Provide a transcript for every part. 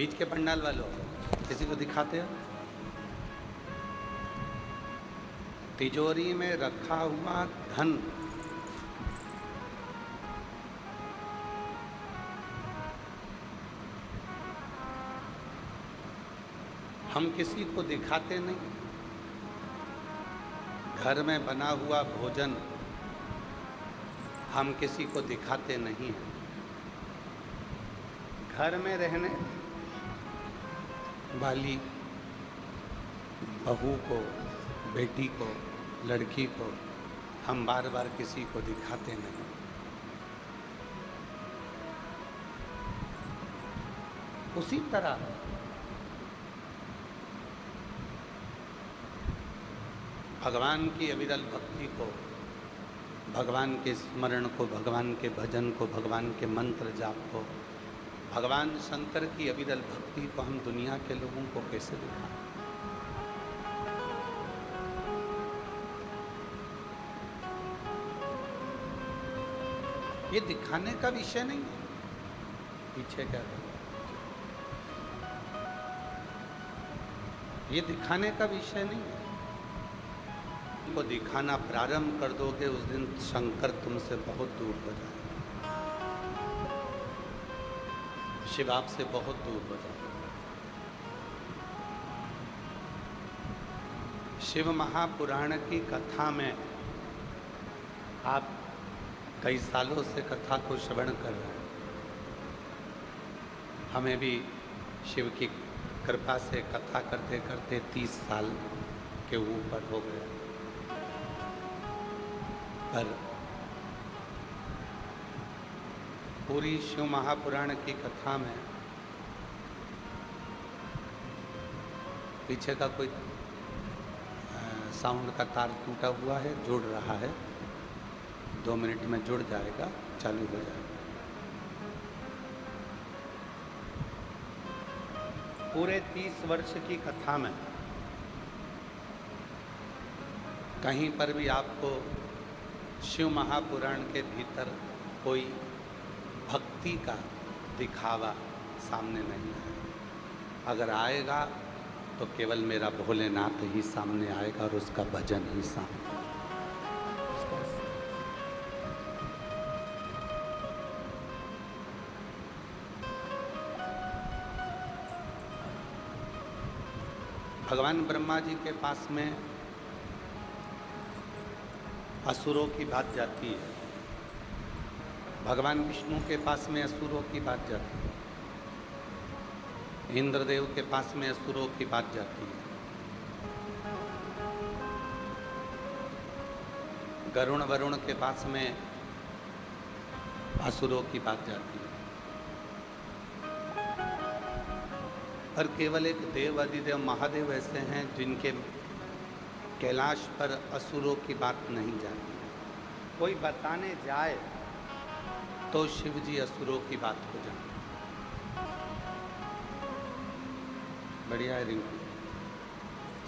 बीच के पंडाल वालों, किसी को दिखाते हो? तिजोरी में रखा हुआ धन हम किसी को दिखाते नहीं। घर में बना हुआ भोजन हम किसी को दिखाते नहीं हैं। घर में रहने वाली बहू को, बेटी को, लड़की को हम बार बार किसी को दिखाते नहीं। उसी तरह भगवान की अविरल भक्ति को, भगवान के स्मरण को, भगवान के भजन को, भगवान के मंत्र जाप को, भगवान शंकर की अविरल भक्ति को हम दुनिया के लोगों को कैसे दिखाएं? ये दिखाने का विषय नहीं है। पीछे क्या है? ये दिखाने का विषय नहीं है। को दिखाना प्रारंभ कर दोगे उस दिन शंकर तुमसे बहुत दूर हो जाएगा, शिव आपसे बहुत दूर हो जाएगा। शिव महापुराण की कथा में आप कई सालों से कथा को श्रवण कर रहे हैं। हमें भी शिव की कृपा से कथा करते करते 30 साल के ऊपर हो गया। पर पूरी शिव महापुराण की कथा में पीछे का कोई साउंड का तार टूटा हुआ है, जुड़ रहा है। 2 मिनट में जुड़ जाएगा, चालू हो जाएगा। पूरे 30 वर्ष की कथा में कहीं पर भी आपको शिव महापुराण के भीतर कोई भक्ति का दिखावा सामने नहीं आएगा। अगर आएगा तो केवल मेरा भोलेनाथ ही सामने आएगा और उसका भजन ही सामने आएगा। भगवान ब्रह्मा जी के पास में असुरों की बात जाती है, भगवान विष्णु के पास में असुरों की बात जाती है, इंद्रदेव के पास में असुरों की बात जाती है, गरुण वरुण के पास में असुरों की बात जाती है। पर केवल एक देव अधिदेव महादेव ऐसे हैं जिनके कैलाश पर असुरों की बात नहीं जाती। कोई बताने जाए तो शिव जी असुरों की बात हो जाए। बढ़िया है रिंकू,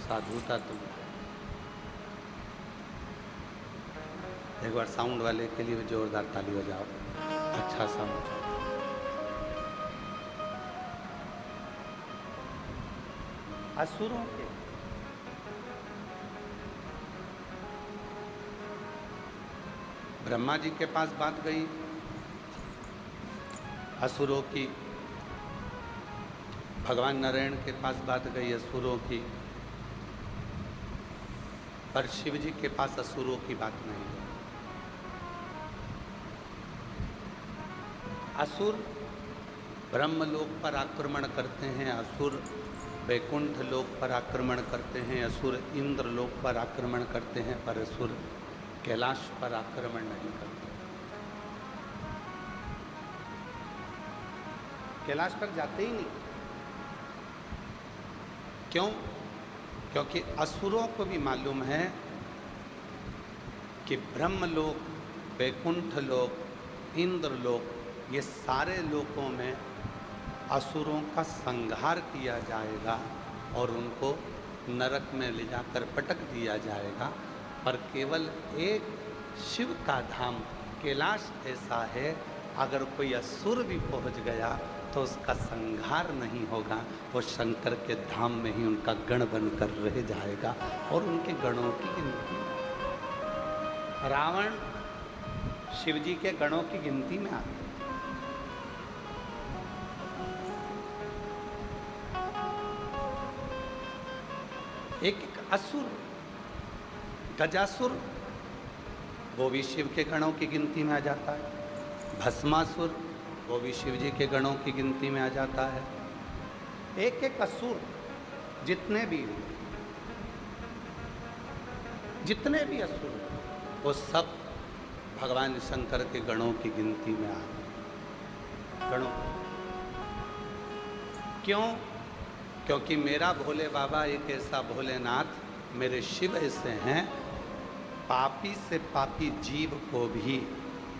साधुता तुम। एक बार साउंड वाले के लिए जोरदार ताली बजाओ। अच्छा साउंड। असुरों के ब्रह्मा जी के पास बात गई असुरों की, भगवान नारायण के पास बात गई असुरों की, पर शिव जी के पास असुरों की बात नहीं गई। असुर ब्रह्मलोक पर आक्रमण करते हैं, असुर वैकुंठ लोक पर आक्रमण करते हैं, असुर इंद्र लोक पर आक्रमण करते हैं, पर असुर कैलाश पर आक्रमण नहीं करते। कैलाश पर जाते ही नहीं। क्यों? क्योंकि असुरों को भी मालूम है कि ब्रह्मलोक, वैकुंठ लोक, इंद्र लोक, ये सारे लोकों में असुरों का संहार किया जाएगा और उनको नरक में ले जाकर पटक दिया जाएगा। पर केवल एक शिव का धाम कैलाश ऐसा है अगर कोई असुर भी पहुंच गया तो उसका संहार नहीं होगा, वो शंकर के धाम में ही उनका गण बनकर रह जाएगा और उनके गणों की गिनती में। रावण शिव जी के गणों की गिनती में आता है। एक असुर गजासुर वो भी शिव के गणों की गिनती में आ जाता है। भस्मासुर वो भी शिव जी के गणों की गिनती में आ जाता है। एक एक असुर जितने भी असुर वो सब भगवान शंकर के गणों की गिनती में आ गए। गणों क्यों? क्योंकि मेरा भोले बाबा एक ऐसा भोलेनाथ, मेरे शिव ऐसे हैं, पापी से पापी जीव को भी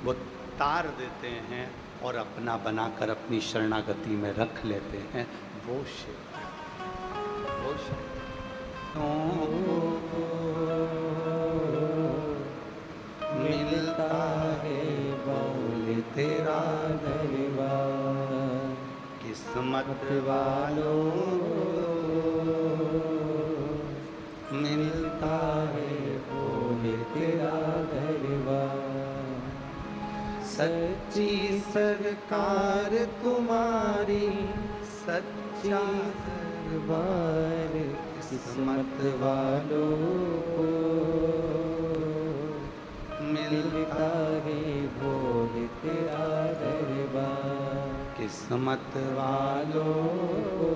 वो तार देते हैं और अपना बनाकर अपनी शरणागति में रख लेते हैं। वो शिव, वो शिव। मिलता है बोले तेरा दरबार, किस्मत वालों मिलता है बोले तेरा दरबार। सच्ची सरकार तुम्हारी सच्चा दरबार, किस्मत वालों को मिलता है बोले तेरा दरबार, किस्मत वालों को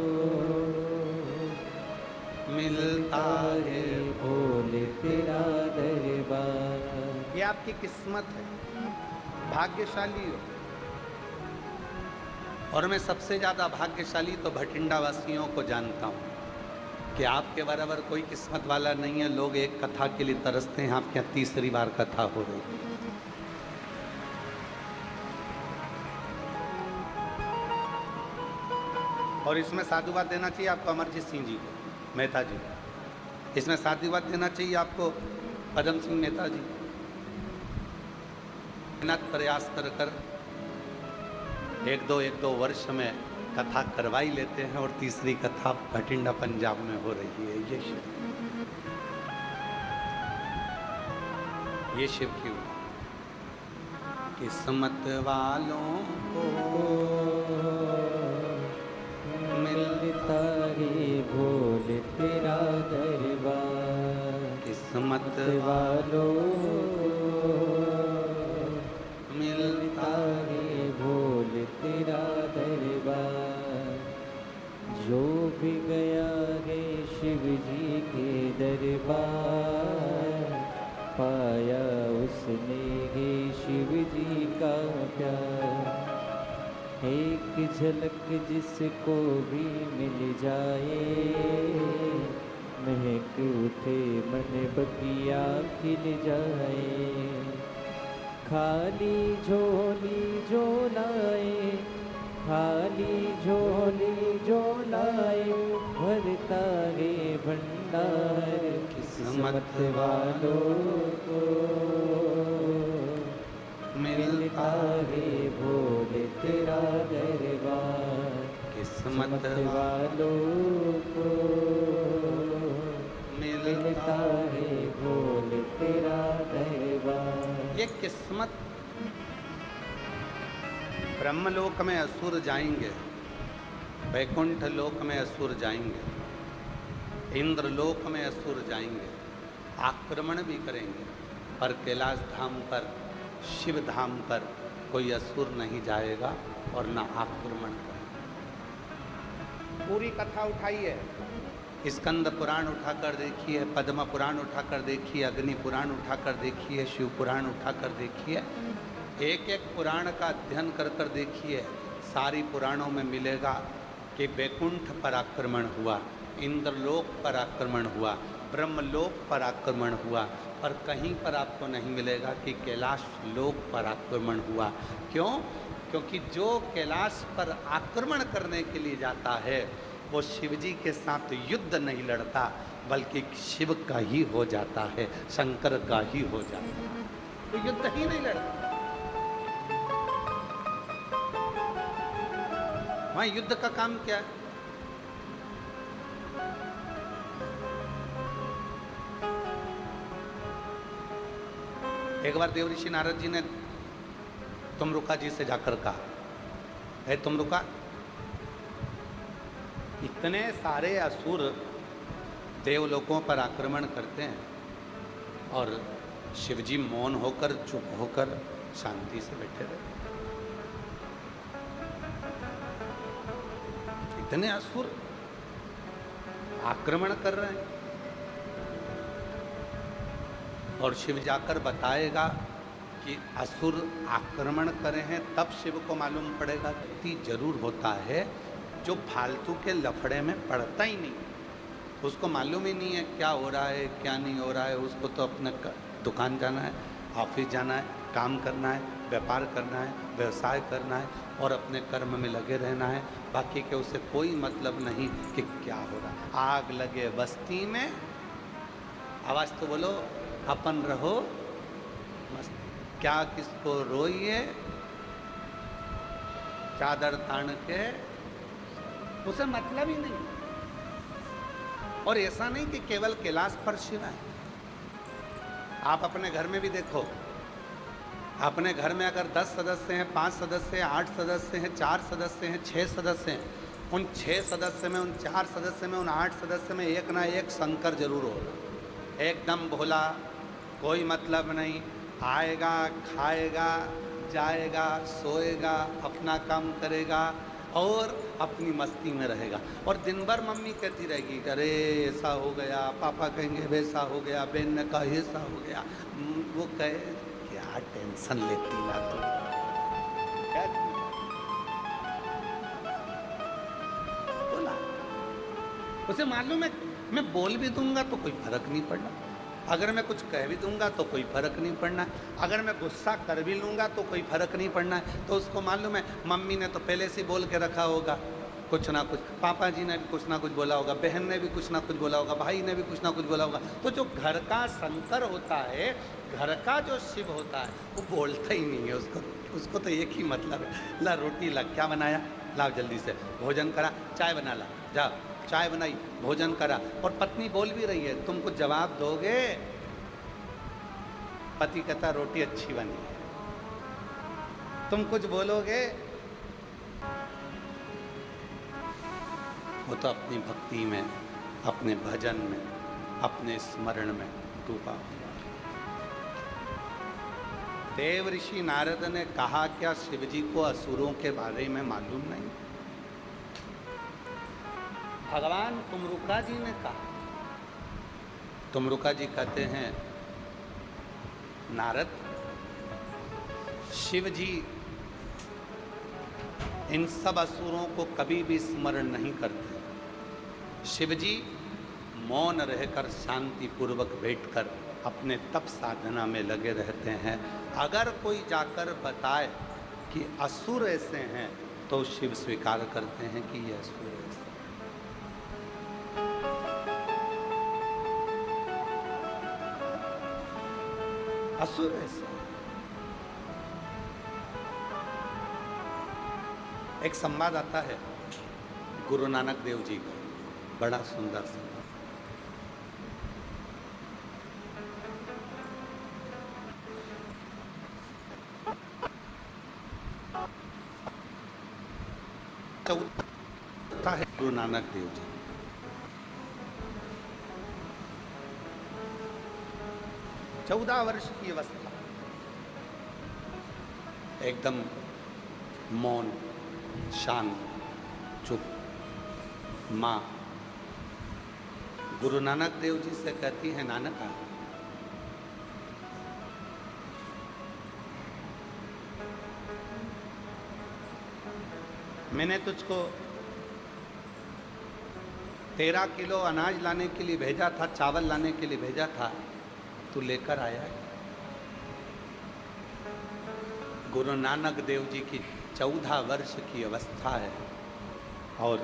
मिलता है बोले तेरा दरबार। ये आपकी किस्मत है, भाग्यशाली हो। और मैं सबसे ज़्यादा भाग्यशाली तो भटिंडा वासियों को जानता हूँ कि आपके बराबर कोई किस्मत वाला नहीं है। लोग एक कथा के लिए तरसते हैं, आपके यहाँ तीसरी बार कथा हो रही है। और इसमें साधुवाद देना चाहिए आपको अमरजीत सिंह जी को, मेहता जी को। इसमें साधुवाद देना चाहिए आपको पदम सिंह मेहता जी को। प्रयास कर कर एक दो वर्ष में कथा करवाई लेते हैं और तीसरी कथा भटिंडा पंजाब में हो रही है। ये शिव की किस्मत वालों को मिलता है भोले तेरा दरबार, किस्मत वालों मिलता है भोले तेरा दरबार। जो भी गया है शिव जी के दरबार, पाया उसने है शिव जी का प्यार। एक झलक जिसको भी मिल जाए, महक उठे मन बगिया खिल जाए। खाली झोली जो लाए, खाली झोली जो लाए, भरता है भंडार, किस्मत वालों को मिलता है भोले तेरा दरबार, किस्मत वालों को मिलता है भोले तेरा दरबार। ये किस्मत। ब्रह्मलोक में असुर जाएंगे, वैकुंठ लोक में असुर जाएंगे, इंद्रलोक में असुर जाएंगे, आक्रमण भी करेंगे, पर कैलाश धाम पर, शिव धाम पर कोई असुर नहीं जाएगा और न आक्रमण करेगा। पूरी कथा उठाई है, स्कंद पुराण उठाकर देखिए, पद्म पुराण उठाकर देखिए, अग्नि पुराण उठाकर देखिए, शिव पुराण उठाकर देखिए। एक एक पुराण का अध्ययन कर कर देखिए, सारी पुराणों में मिलेगा कि वैकुंठ पर आक्रमण हुआ, इंद्रलोक पर आक्रमण हुआ, ब्रह्मलोक पर आक्रमण हुआ, पर कहीं पर आपको नहीं मिलेगा कि कैलाश लोक पर आक्रमण हुआ। क्यों? क्योंकि जो कैलाश पर आक्रमण करने के लिए जाता है वो शिव जी के साथ युद्ध नहीं लड़ता, बल्कि शिव का ही हो जाता है, शंकर का ही हो जाता है, तो युद्ध ही नहीं लड़ता। वहां युद्ध का काम क्या है? एक बार देवऋषि नारद जी ने तुमरुका जी से जाकर कहा, है तुमरुका, इतने सारे असुर देवलोकों पर आक्रमण करते हैं और शिवजी मौन होकर, चुप होकर, शांति से बैठे रहते। इतने असुर आक्रमण कर रहे हैं और शिव जाकर बताएगा कि असुर आक्रमण करे हैं, तब शिव को मालूम पड़ेगा। व्यक्ति जरूर होता है जो फालतू के लफड़े में पड़ता ही नहीं, उसको मालूम ही नहीं है क्या हो रहा है क्या नहीं हो रहा है। उसको तो अपने दुकान जाना है, ऑफिस जाना है, काम करना है, व्यापार करना है, व्यवसाय करना है और अपने कर्म में लगे रहना है। बाकी के उसे कोई मतलब नहीं कि क्या हो रहा है। आग लगे बस्ती में, आवाज़ तो बोलो, अपन रहो मस्ती, क्या किसको रोइए, चादर तान के, उसे मतलब ही नहीं। और ऐसा नहीं कि केवल कैलाश पर शिव है, आप अपने घर में भी देखो। अपने घर में अगर 10 सदस्य हैं, 5 सदस्य हैं, 8 सदस्य हैं, 4 सदस्य हैं, 6 सदस्य हैं, उन 6 सदस्य में, उन 4 सदस्य में, उन 8 सदस्य में एक ना एक शंकर जरूर होगा। एकदम भोला, कोई मतलब नहीं, आएगा, खाएगा, जाएगा, सोएगा, अपना काम करेगा और अपनी मस्ती में रहेगा। और दिन भर मम्मी कहती रहेगी, अरे ऐसा हो गया, पापा कहेंगे वैसा हो गया, बहन ने कहा ऐसा हो गया। वो कहे क्या टेंशन लेती ना तुम, क्या बोला। उसे मालूम है मैं बोल भी दूंगा तो कोई फर्क नहीं पड़ना, अगर मैं कुछ कह भी दूंगा तो कोई फर्क नहीं पड़ना, अगर मैं गुस्सा कर भी लूंगा तो कोई फर्क नहीं पड़ना। तो उसको मालूम है मम्मी ने तो पहले से बोल के रखा होगा कुछ ना कुछ, पापा जी ने भी कुछ ना कुछ बोला होगा, बहन ने भी कुछ ना कुछ बोला होगा, भाई ने भी कुछ ना कुछ बोला होगा। तो जो घर का शंकर होता है, घर का जो शिव होता है, वो बोलता ही नहीं है। उसको तो एक ही मतलब है, ला रोटी ला, क्या बनाया, लाओ जल्दी से, भोजन करा, चाय बना ला, जा चाय बनाई, भोजन करा। और पत्नी बोल भी रही है, तुम कुछ जवाब दोगे? पति कहता रोटी अच्छी बनी है, तुम कुछ बोलोगे? वो तो अपनी भक्ति में, अपने भजन में, अपने स्मरण में डूबा हुआ। देव ऋषि नारद ने कहा, क्या शिवजी को असुरों के बारे में मालूम नहीं? भगवान तुमरुका जी ने कहा। तुमरुका जी कहते हैं, नारद, शिव जी इन सब असुरों को कभी भी स्मरण नहीं करते। शिव जी मौन रहकर, शांति पूर्वक बैठकर अपने तप साधना में लगे रहते हैं। अगर कोई जाकर बताए कि असुर ऐसे हैं तो शिव स्वीकार करते हैं कि ये असुर ऐसे। असुर ऐसा। एक संवाद आता है गुरु नानक देव जी का, बड़ा सुंदर संवाद। चौथा है गुरु नानक देव जी, 14 वर्ष की अवस्था, एकदम मौन, शांत, चुप। माँ गुरु नानक देव जी से कहती है, नानका, मैंने तुझको 13 किलो अनाज लाने के लिए भेजा था, चावल लाने के लिए भेजा था, तू लेकर आया है? गुरु नानक देव जी की 14 वर्ष की अवस्था है और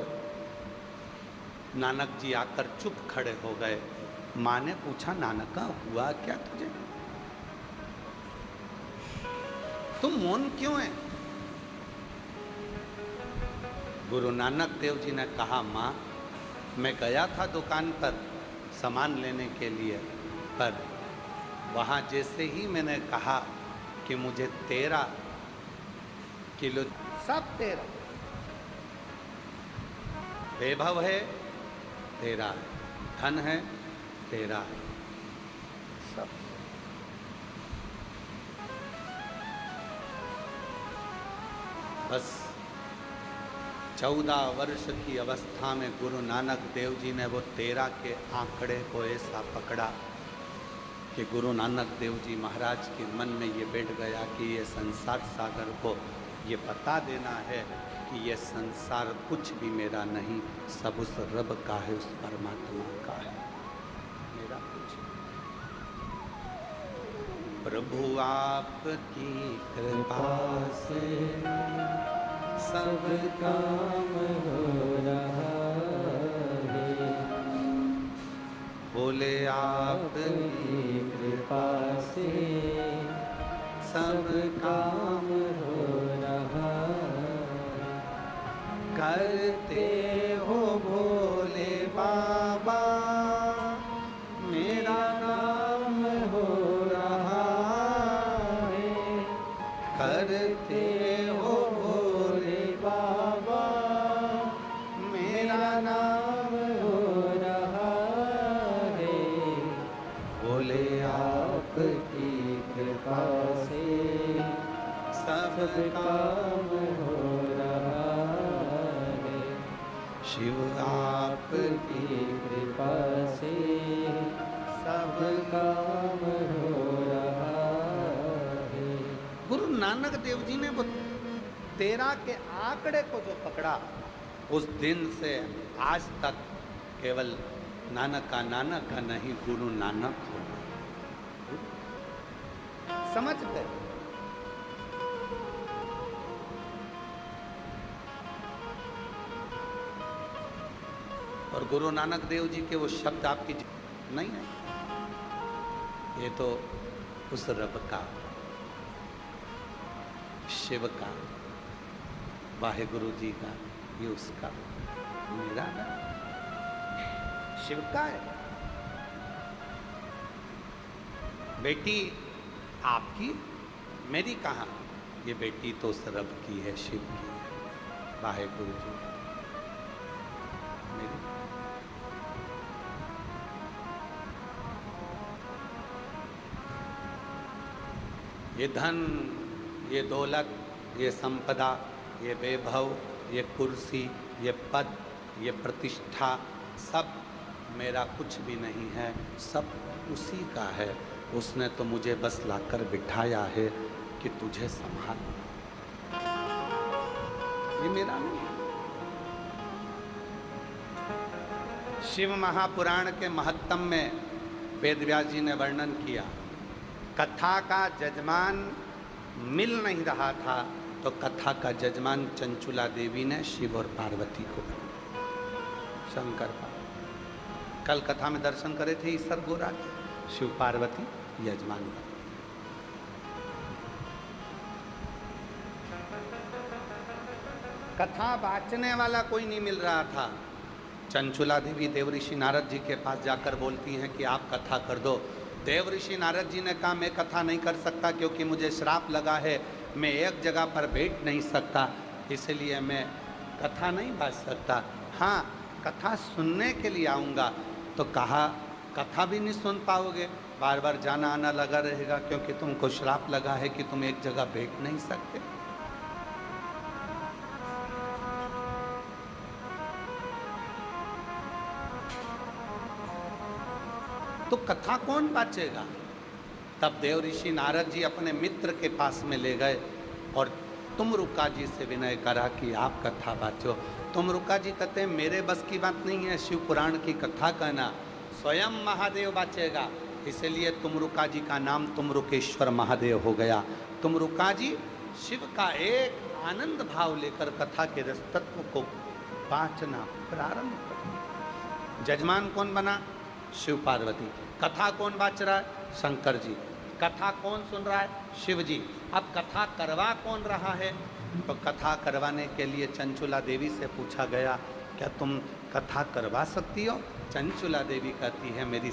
नानक जी आकर चुप खड़े हो गए। माँ ने पूछा, नानका हुआ क्या तुझे, तुम मौन क्यों है? गुरु नानक देव जी ने कहा, माँ मैं गया था दुकान पर सामान लेने के लिए, पर वहाँ जैसे ही मैंने कहा कि मुझे 13 किलो, सब 13, वैभव है 13 है, धन है 13 है, सब। बस 14 वर्ष की अवस्था में गुरु नानक देव जी ने वो 13 के आंकड़े को ऐसा पकड़ा कि गुरु नानक देव जी महाराज के मन में ये बैठ गया कि ये संसार सागर को ये बता देना है कि ये संसार कुछ भी मेरा नहीं, सब उस रब का है, उस परमात्मा का है, मेरा कुछ नहीं। प्रभु आपकी कृपा से सब काम हो रहा है, बोले आपकी कृपा से सब काम हो रहा है। करते हो भोले बाबा मेरा नाम हो रहा है, करते हो भोले बाबा मेरा नाम हो रहा है, भोले आपकी कृपा से सब काम हो रहा है, शिव आपकी कृपा से सब काम हो रहा है। गुरु नानक देव जी ने वो 13 के आंकड़े को जो पकड़ा, उस दिन से आज तक केवल नानक का नहीं, गुरु नानक हो गए। समझ गए? और गुरु नानक देव जी के वो शब्द आपकी नहीं, ये तो उस रब का, शिव का, वाहेगुरु जी का, ये उसका, मेरा ना, शिव का है। बेटी आपकी, मेरी कहाँ? ये बेटी तो उस रब की है, शिव की है, वाहेगुरु जी की, मेरी। ये धन, ये दौलत, ये संपदा, ये वैभव, ये कुर्सी, ये पद, ये प्रतिष्ठा, सब मेरा कुछ भी नहीं है, सब उसी का है। उसने तो मुझे बस लाकर बिठाया है कि तुझे संभाल, ये मेरा नहीं। शिव महापुराण के महत्तम में वेदव्यास जी ने वर्णन किया, कथा का जजमान मिल नहीं रहा था तो कथा का जजमान चंचुला देवी ने शिव और पार्वती को बनाया, शंकर पार्वती। कल कथा में दर्शन करे थे ईश्वर गोरा के, शिव पार्वती यजमान बने। कथा बांचने वाला कोई नहीं मिल रहा था। चंचुला देवी देवऋषि नारद जी के पास जाकर बोलती हैं कि आप कथा कर दो। देवऋषि नारद जी ने कहा, मैं कथा नहीं कर सकता क्योंकि मुझे श्राप लगा है, मैं एक जगह पर बैठ नहीं सकता, इसलिए मैं कथा नहीं बांच सकता। हाँ, कथा सुनने के लिए आऊँगा। तो कहा, कथा भी नहीं सुन पाओगे, बार बार जाना आना लगा रहेगा क्योंकि तुमको श्राप लगा है कि तुम एक जगह बैठ नहीं सकते। तो कथा कौन बांचेगा? तब देवऋषि नारद जी अपने मित्र के पास में ले गए और तुमरुका जी से विनय करा कि आप कथा बांचो। तुमरुका जी कहते हैं, मेरे बस की बात नहीं है शिव पुराण की कथा कहना, स्वयं महादेव बांचेगा। इसलिए तुमरुका जी का नाम तुमरुकेश्वर महादेव हो गया। तुमरुका जी शिव का एक आनंद भाव लेकर कथा के रसतत्व को बांचना प्रारंभ कर दिया। जजमान कौन बना? शिव पार्वती। कथा कौन बांच रहा है? शंकर जी। कथा कौन सुन रहा है? शिव जी। अब कथा करवा कौन रहा है? तो कथा करवाने के लिए चंचुला देवी से पूछा गया, क्या तुम कथा करवा सकती हो? चंचुला देवी कहती है, मेरी